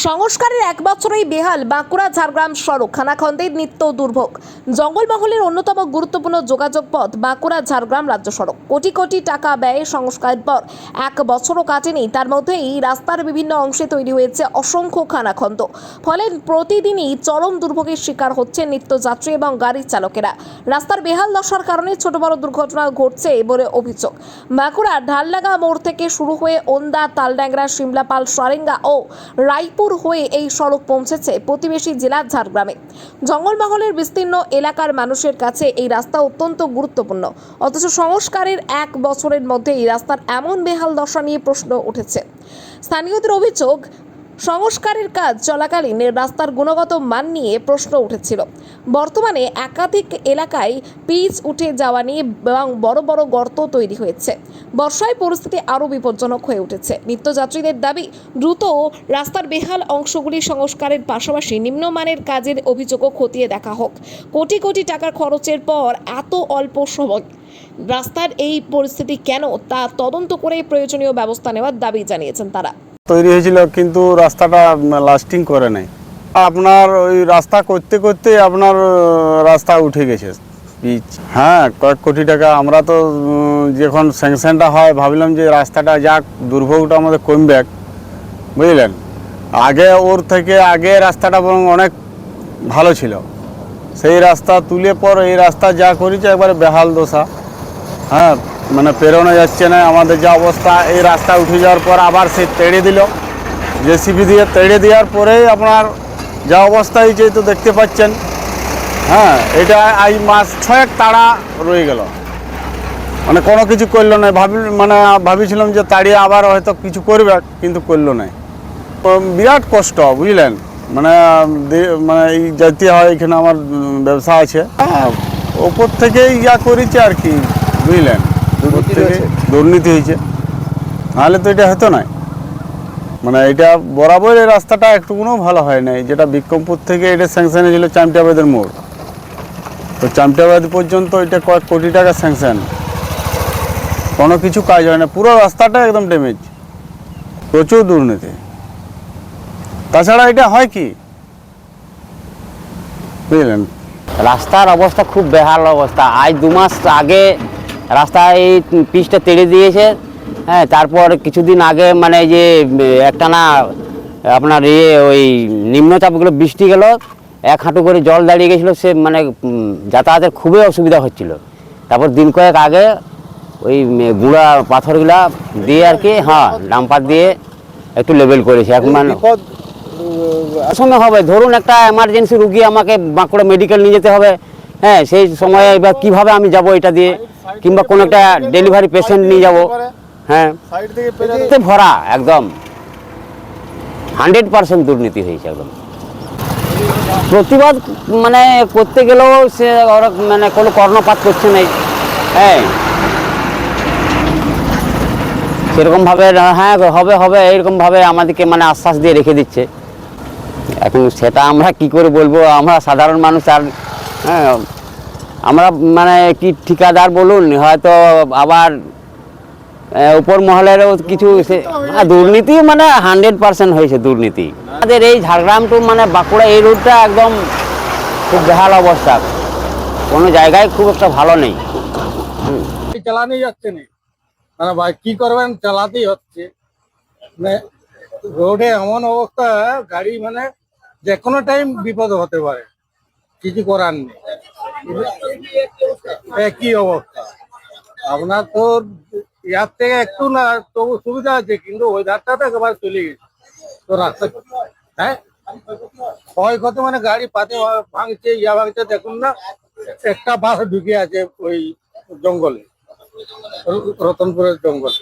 সংস্কারের এক বছরেই বেহাল বাঁকুড়া ঝাড়গ্রাম সড়ক খানাখন্দের নিত্য দুর্ভোগ। জঙ্গলমহলের অন্যতম গুরুত্বপূর্ণ যোগাযোগ পথ বাঁকুড়া ঝাড়গ্রাম রাজ্য সড়ক কোটি কোটি টাকা ব্যয়ে সংস্কারের পর এক বছরও কাটেনি, তার মধ্যেই রাস্তার বিভিন্ন অংশে তৈরি হয়েছে অসংখ্য খানাখন্দ। ফলে প্রতিদিনই চরম দুর্ভোগের শিকার হচ্ছে নিত্যযাত্রী এবং গাড়ির চালকেরা। রাস্তার বেহাল দশার কারণে ছোট বড় দুর্ঘটনা ঘটছে বলে অভিযোগ। বাঁকুড়া ঢালডাঙ্গা মোড় থেকে শুরু হয়ে ওন্দা, তালড্যাংরা, শিমলাপাল, সারেঙ্গা ও রায়পুর হয়ে এই সড়ক পৌঁছেছে প্রতিবেশী জেলা ঝাড়গ্রামে। জঙ্গলমহলের বিস্তীর্ণ এলাকার মানুষের কাছে এই রাস্তা অত্যন্ত গুরুত্বপূর্ণ, অথচ সংস্কারের এক বছরের মধ্যে এই রাস্তার এমন বেহাল দশা নিয়ে প্রশ্ন উঠেছে। স্থানীয়দের অভিযোগ, সংস্কারের কাজ চলাকালীন রাস্তার গুণগত মান নিয়ে প্রশ্ন উঠেছিল। বর্তমানে একাধিক এলাকায় পিচ উঠে যাওয়া নিয়ে এবং বড় বড় গর্ত তৈরি হয়েছে। বর্ষায় পরিস্থিতি আরও বিপজ্জনক হয়ে উঠেছে। নিত্যযাত্রীদের দাবি, দ্রুত রাস্তার বেহাল অংশগুলি সংস্কারের পাশাপাশি নিম্নমানের কাজের অভিযোগও খতিয়ে দেখা হোক। কোটি কোটি টাকার খরচের পর এত অল্প সময় রাস্তার এই পরিস্থিতি কেন, তা তদন্ত করে প্রয়োজনীয় ব্যবস্থা নেওয়ার দাবি জানিয়েছেন তারা। তৈরি হয়েছিল কিন্তু রাস্তাটা লাস্টিং করে নাই। আপনার ওই রাস্তা করতে করতে আপনার রাস্তা উঠে গেছে পিচ। হ্যাঁ, কয়েক কোটি টাকা। আমরা তো যখন স্যাংশনটা হয় ভাবলাম যে রাস্তাটা যাক, দুর্ভোগটা আমাদের কমবে, বুঝলেন। আগে ওর থেকে আগে রাস্তাটা বরং অনেক ভালো ছিল, সেই রাস্তা তুলে পর এই রাস্তা যা করেছে একবারে বেহাল দশা। হ্যাঁ, মানে পেরোনো যাচ্ছে না। আমাদের যা অবস্থা, এই রাস্তা উঠে যাওয়ার পর আবার সে তেড়ে দিল, জেসিবি দিয়ে তেড়ে দেওয়ার পরেই আপনার যা অবস্থা হয়েছে তো দেখতে পাচ্ছেন। হ্যাঁ, এটা এই মাস 6 তাড়া রয়ে গেল, মানে কোনো কিছু করলো না। ভাবিছিলাম যে তাড়িয়ে আবার হয়তো কিছু করবে, কিন্তু করলো না। তো বিরাট কষ্ট, বুঝলেন। মানে এই যেতে হয়, এখানে আমার ব্যবসা আছে। হ্যাঁ, ওপর থেকেই যা করেছে আর কি, বুঝলেন। দুর্নীতি হয়েছে, নাহলে তো এটা হতো না। মানে এটা বরাবর এই রাস্তাটা একটুকুও ভালো হয় নাই। যেটা বিক্রমপুর থেকে এটা স্যাংশন হয়েছিল চামটিয়াবাদের মোড়, তো চামটিয়াবাদ পর্যন্ত এটা কয়েক কোটি টাকা স্যাংশন, কোনো কিছু কাজ হয় না। পুরো রাস্তাটা একদম ড্যামেজ, প্রচুর দুর্নীতি। তাছাড়া এটা হয় কি, বুঝলেন। রাস্তার অবস্থা খুব বেহাল অবস্থা। আজ 2 মাস আগে রাস্তা এই পিচটা তেড়ে দিয়েছে। হ্যাঁ, তারপর কিছুদিন আগে মানে যে একটা না আপনার ওই নিম্নচাপগুলো বৃষ্টি গেল, 1 হাঁটু করে জল দাঁড়িয়ে গেছিলো। সে মানে যাতায়াতের খুবই অসুবিধা হচ্ছিল। তারপর দিন কয়েক আগে ওই গুঁড়া পাথরগুলা দিয়ে আর কি, হ্যাঁ, ডাম্পার দিয়ে একটু লেভেল করেছে। এখন মানে সময় হবে, ধরুন একটা এমার্জেন্সি রুগী আমাকে বাঁকুড়া মেডিকেল নিয়ে যেতে হবে। হ্যাঁ, সেই সময়ে এবার কীভাবে আমি যাব এটা দিয়ে, কিংবা কোনো একটা ডেলিভারি পেশেন্ট নিয়ে যাব। হ্যাঁ, ভরা একদম 100% দুর্নীতি হয়েছে একদম। প্রতিবাদ মানে করতে গেলেও সে ওরা মানে কোনো কর্ণপাত করছে না। হ্যাঁ, সেরকমভাবে হ্যাঁ হবে হবে এরকমভাবে আমাদেরকে মানে আশ্বাস দিয়ে রেখে দিচ্ছে। এখন সেটা আমরা কি করে বলবো, আমরা সাধারণ মানুষ। আর হ্যাঁ, আমরা মানে কি ঠিকাদার বলুন, হয়তো আবার উপর মহলেরও কিছু দুর্নীতি, মানে 100% হয়েছে দুর্নীতি। আমাদের এই ঝাড়গ্রাম টু মানে বাঁকুড়া এই রোডটা একদম খুব বেহাল অবস্থা, কোনো জায়গায় খুব একটা ভালো নেই। চালানোই যাচ্ছে না, মানে ভাই কি করবেন, চালাতেই হচ্ছে। মানে রোডে এমন অবস্থা, গাড়ি মানে যে কোনো টাইম বিপদ হতে পারে, কিছু করার নেই। একই অবস্থা আপনার তো ইয়ার থেকে একটু না তবু সুবিধা আছে, কিন্তু ওই ধারটা তো একেবারে চলে গেছে। তো রাস্তা হ্যাঁ ক্ষয়ক্ষতি, মানে গাড়ি পাতে ভাঙছে, ভাঙছে। দেখুন না, একটা বাস ঢুকে আছে ওই জঙ্গলে, রতনপুরের জঙ্গল।